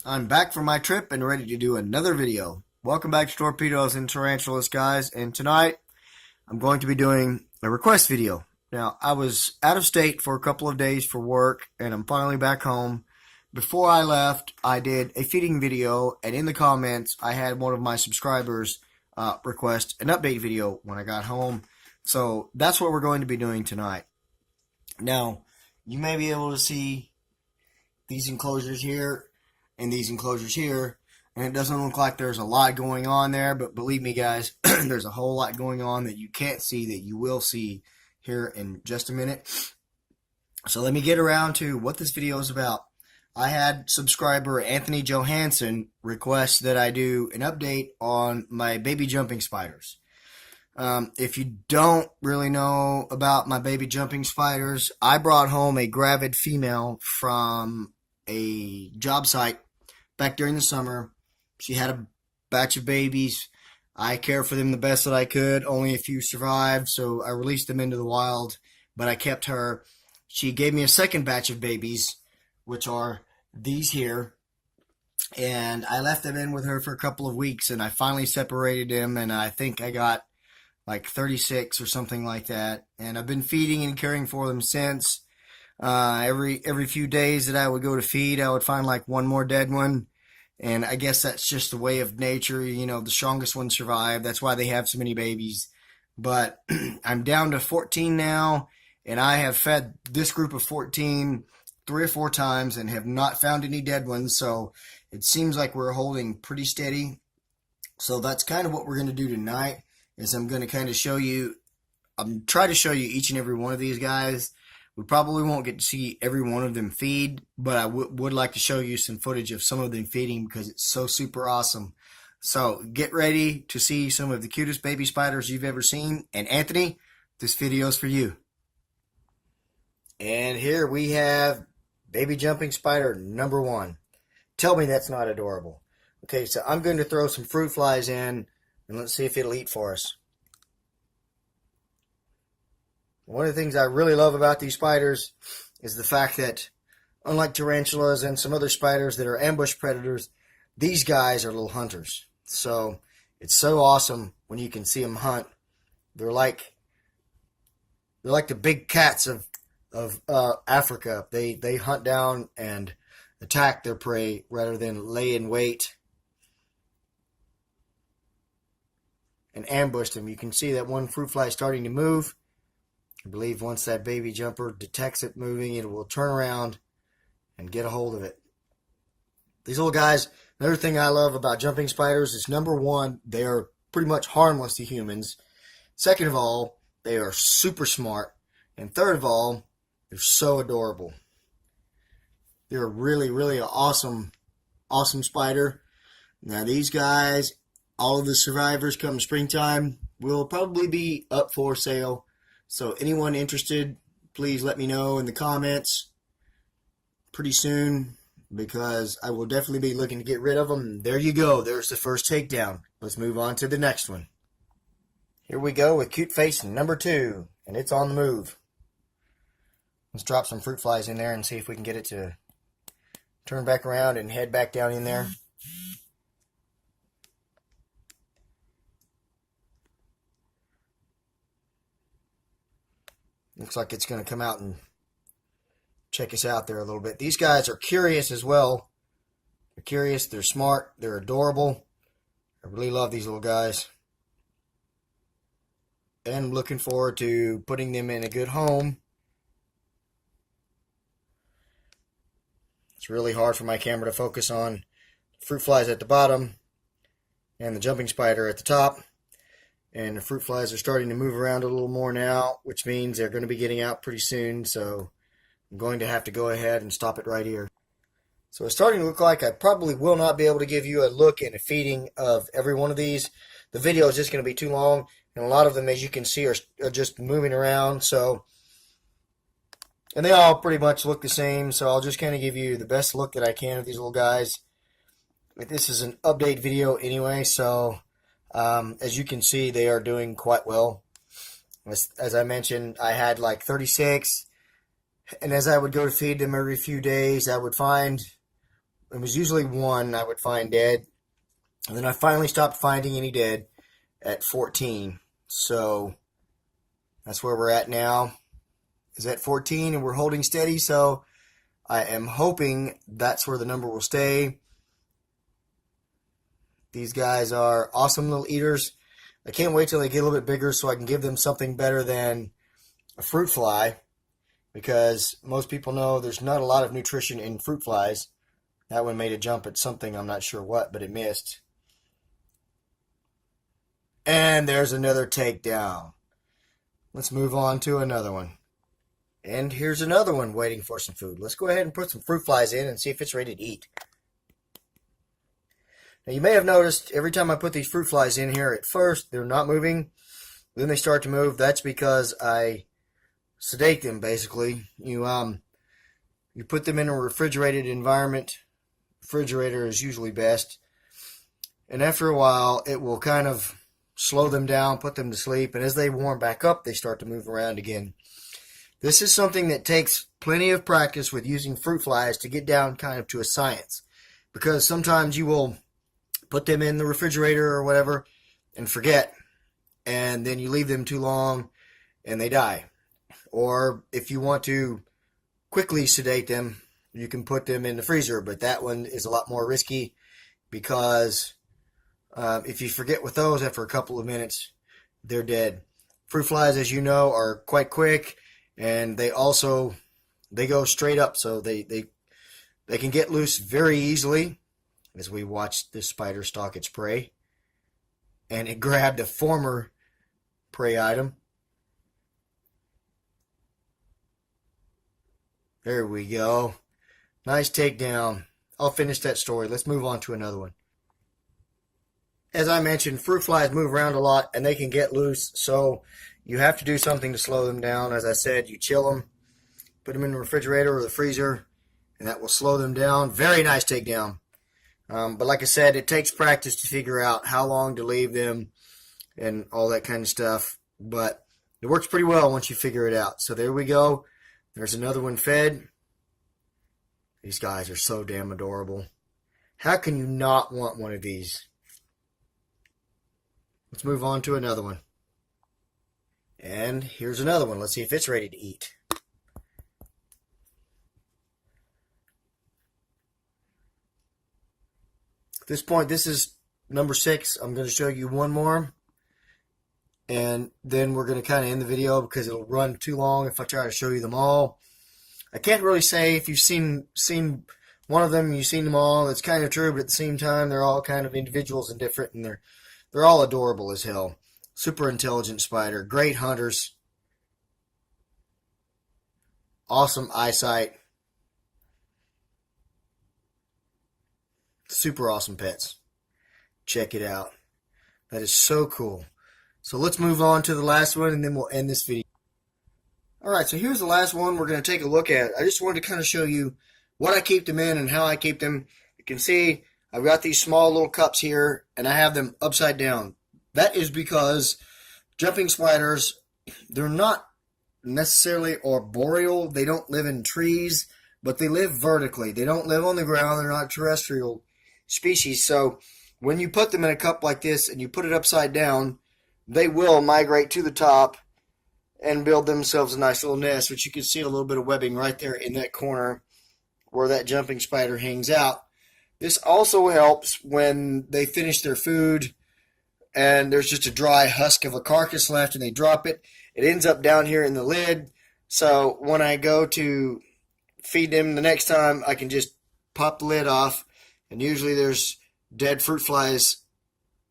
I'm back from my trip and ready to do another video. Welcome back to Torpedoes and Tarantulas, guys, and tonight I'm going to be doing a request video. Now, I was out of state for a couple of days for work, and I'm finally back home. Before I left, I did a feeding video, and in the comments, I had one of my subscribers request an update video when I got home. So that's what we're going to be doing tonight. Now, you may be able to see these enclosures here and these enclosures here, and it doesn't look like there's a lot going on there, but believe me, guys, there's a whole lot going on that you can't see that you will see here in just a minute. So let me get around to what this video is about. I had subscriber Anthony Johansson request that I do an update on my baby jumping spiders. If you don't really know about my baby jumping spiders, I brought home a gravid female from a job site back during the summer. She had a batch of babies. I cared for them the best that I could. Only a few survived, so I released them into the wild, but I kept her. She gave me a second batch of babies, which are these here, and I left them in with her for a couple of weeks, and I finally separated them, and I think I got like 36 or something like that, and I've been feeding and caring for them since. Every few days that I would go to feed, I would find like one more dead one. And I guess that's just the way of nature. You know, the strongest ones survive. That's why they have so many babies. But I'm down to 14 now, and I have fed this group of 14 3 or 4 times and have not found any dead ones. So it seems like we're holding pretty steady. So that's kind of what we're going to do tonight, is I'm going to kind of show you, try to show you each and every one of these guys. We probably won't get to see every one of them feed, but I would like to show you some footage of some of them feeding because it's so super awesome. So get ready to see some of the cutest baby spiders you've ever seen. And Anthony, this video is for you. And here we have baby jumping spider number 1. Tell me that's not adorable. Okay, so I'm going to throw some fruit flies in, and let's see if it'll eat for us. One of the things I really love about these spiders is the fact that, unlike tarantulas and some other spiders that are ambush predators, these guys are little hunters. So it's so awesome when you can see them hunt. They're like the big cats of Africa. They hunt down and attack their prey rather than lay in wait and ambush them. You can see that one fruit fly is starting to move. I believe once that baby jumper detects it moving, it will turn around and get a hold of it. These little guys, another thing I love about jumping spiders is, number 1, they are pretty much harmless to humans. Second of all, they are super smart. And third of all, they're so adorable. They're really, really an awesome spider. Now these guys, all of the survivors come springtime, will probably be up for sale. So anyone interested, please let me know in the comments pretty soon, because I will definitely be looking to get rid of them. There you go. There's the first takedown. Let's move on to the next one. Here we go with cute face number 2, and it's on the move. Let's drop some fruit flies in there and see if we can get it to turn back around and head back down in there. Looks like it's going to come out and check us out there a little bit. These guys are curious as well. They're curious, they're smart, they're adorable. I really love these little guys. And I'm looking forward to putting them in a good home. It's really hard for my camera to focus on fruit flies at the bottom and the jumping spider at the top. And the fruit flies are starting to move around a little more now, which means they're going to be getting out pretty soon. So I'm going to have to go ahead and stop it right here. So it's starting to look like I probably will not be able to give you a look and a feeding of every one of these. The video is just going to be too long, and a lot of them, as you can see, are just moving around. And they all pretty much look the same, so I'll just kind of give you the best look that I can of these little guys. But this is an update video anyway, so as you can see, they are doing quite well. As I mentioned, I had like 36, and as I would go to feed them every few days, I would find it was usually one I would find dead. And then I finally stopped finding any dead at 14. So that's where we're at now, is at 14, and we're holding steady. So I am hoping that's where the number will stay. These guys are awesome little eaters. I can't wait till they get a little bit bigger so I can give them something better than a fruit fly, because most people know there's not a lot of nutrition in fruit flies. That one made a jump at something, I'm not sure what, but it missed. And there's another takedown. Let's move on to another one. And here's another one waiting for some food. Let's go ahead and put some fruit flies in and see if it's ready to eat. Now you may have noticed every time I put these fruit flies in here, at first they're not moving. Then they start to move. That's because I sedate them, basically. You put them in a refrigerated environment. Refrigerator is usually best. And after a while, it will kind of slow them down, put them to sleep. And as they warm back up, they start to move around again. This is something that takes plenty of practice with using fruit flies to get down kind of to a science. Because sometimes you will put them in the refrigerator or whatever and forget. And then you leave them too long and they die. Or if you want to quickly sedate them, you can put them in the freezer. But that one is a lot more risky, because if you forget with those after a couple of minutes, they're dead. Fruit flies, as you know, are quite quick, and they go straight up, so they can get loose very easily. As we watched this spider stalk its prey, and it grabbed a former prey item. There we go. Nice takedown. I'll finish that story. Let's move on to another one. As I mentioned, fruit flies move around a lot and they can get loose, so you have to do something to slow them down. As I said, you chill them, put them in the refrigerator or the freezer, and that will slow them down. Very nice takedown. But like I said, it takes practice to figure out how long to leave them and all that kind of stuff. But it works pretty well once you figure it out. So there we go. There's another one fed. These guys are so damn adorable. How can you not want one of these? Let's move on to another one. And here's another one. Let's see if it's ready to eat. At this point, this is number 6. I'm going to show you one more. And then we're going to kind of end the video because it'll run too long if I try to show you them all. I can't really say if you've seen one of them, you've seen them all. It's kind of true, but at the same time, they're all kind of individuals and different, and they're all adorable as hell. Super intelligent spider, great hunters, awesome eyesight, super awesome pets. Check it out. That is so cool. So let's move on to the last one, and then we'll end this video. Alright, so here's the last one we're going to take a look at. I just wanted to kind of show you what I keep them in and how I keep them. You can see I've got these small little cups here, and I have them upside down. That is because jumping spiders, they're not necessarily arboreal. They don't live in trees, but they live vertically. They don't live on the ground. They're not terrestrial species. So when you put them in a cup like this and you put it upside down, they will migrate to the top and build themselves a nice little nest, which you can see a little bit of webbing right there in that corner where that jumping spider hangs out. This also helps when they finish their food and there's just a dry husk of a carcass left and they drop it. It ends up down here in the lid. So when I go to feed them the next time, I can just pop the lid off, and usually there's dead fruit flies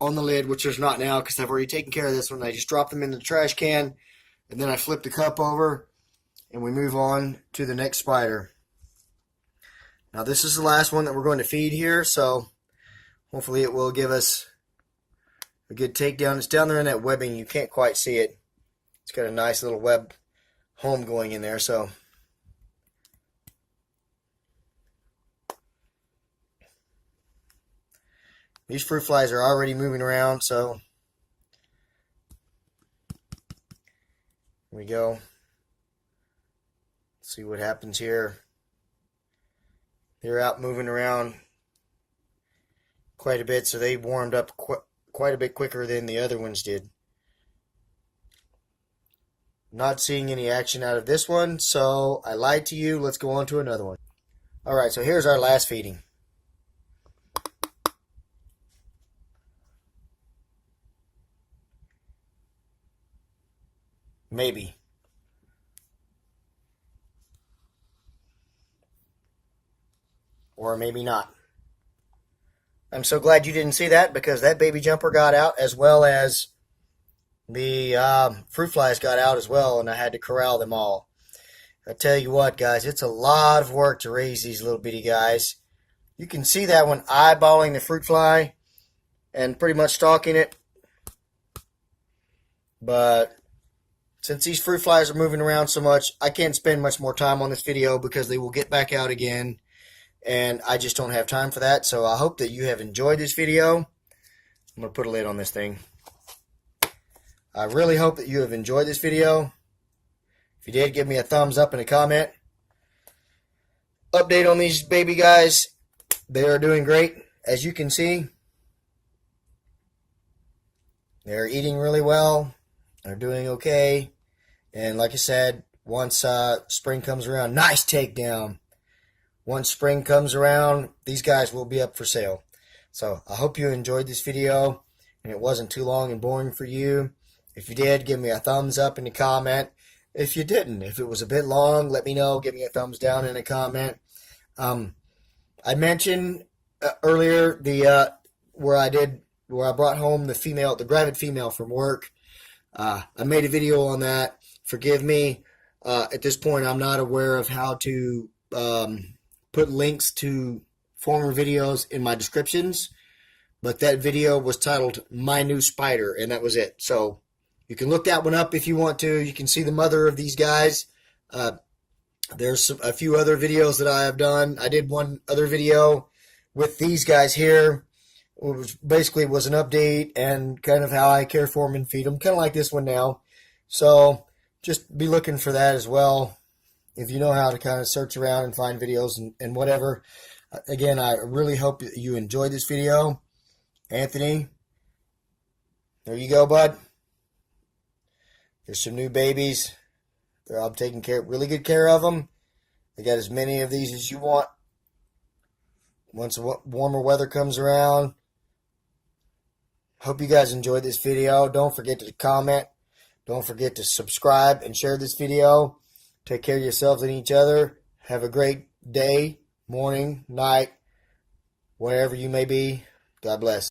on the lid, which there's not now because I've already taken care of this one. I just drop them in the trash can, and then I flip the cup over and we move on to the next spider. Now this is the last one that we're going to feed here, so hopefully it will give us a good takedown. It's down there in that webbing. You can't quite see it. It's got a nice little web home going in there. So these fruit flies are already moving around, so here we go. Let's see what happens here. They're out moving around quite a bit, so they warmed up quite a bit quicker than the other ones did. Not seeing any action out of this one, so I lied to you. Let's go on to another one. Alright, so here's our last feeding. Maybe. Or maybe not. I'm so glad you didn't see that, because that baby jumper got out, as well as the fruit flies got out as well, and I had to corral them all. I tell you what, guys, it's a lot of work to raise these little bitty guys. You can see that when eyeballing the fruit fly and pretty much stalking it. But since these fruit flies are moving around so much, I can't spend much more time on this video because they will get back out again. And I just don't have time for that. So I hope that you have enjoyed this video. I'm going to put a lid on this thing. I really hope that you have enjoyed this video. If you did, give me a thumbs up and a comment. Update on these baby guys. They are doing great. As you can see, they're eating really well. They're doing okay. And like I said, once spring comes around, nice takedown. Once spring comes around, these guys will be up for sale. So I hope you enjoyed this video and it wasn't too long and boring for you. If you did, give me a thumbs up and a comment. If you didn't, if it was a bit long, let me know. Give me a thumbs down and a comment. I mentioned earlier the where I brought home the gravid female from work. I made a video on that. Forgive me. At this point, I'm not aware of how to put links to former videos in my descriptions, but that video was titled "My New Spider," and that was it. So you can look that one up if you want to. You can see the mother of these guys. There's a few other videos that I have done. I did one other video with these guys here, which basically was an update and kind of how I care for them and feed them, kind of like this one now. So just be looking for that as well, if you know how to kind of search around and find videos and whatever. Again, I really hope that you enjoyed this video. Anthony, there you go, bud. There's some new babies. I'm taking really good care of them. I got as many of these as you want. Once warmer weather comes around. Hope you guys enjoyed this video. Don't forget to comment. Don't forget to subscribe and share this video. Take care of yourselves and each other. Have a great day, morning, night, wherever you may be. God bless.